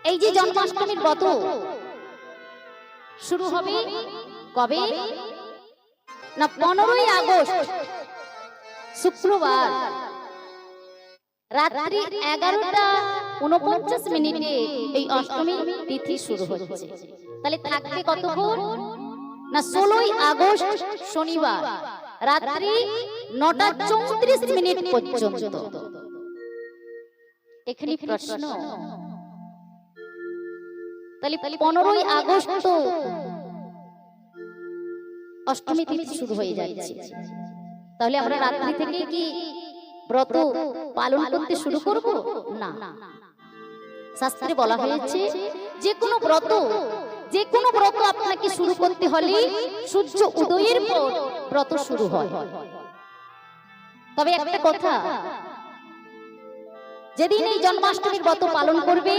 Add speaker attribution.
Speaker 1: এই যে জন্মাষ্টমীর ব্রত শুরু হবে কবে না 15ই আগস্ট শুক্রবার রাত্রি 11:49 এই অষ্টমী তিথি শুরু হচ্ছে। তাহলে থাকবে কতক্ষণ না 16ই আগস্ট শনিবার রাত্রি 9:34 পর্যন্ত। এখানে প্রশ্ন, তাহলে 15ই আগস্ট তো অষ্টমী তিথি শুরু হয়ে যাচ্ছে, তাহলে আমরা রাত্রি থেকে কি ব্রত পালন করতে শুরু করব না। শাস্ত্রে বলা হয়েছে যে কোনো ব্রত আপনাকে শুরু করতে হলে সূর্য উদয়ের পর ব্রত শুরু হয়। তবে একটা কথা, যেদিন এই জন্মাষ্টমীর ব্রত পালন করবে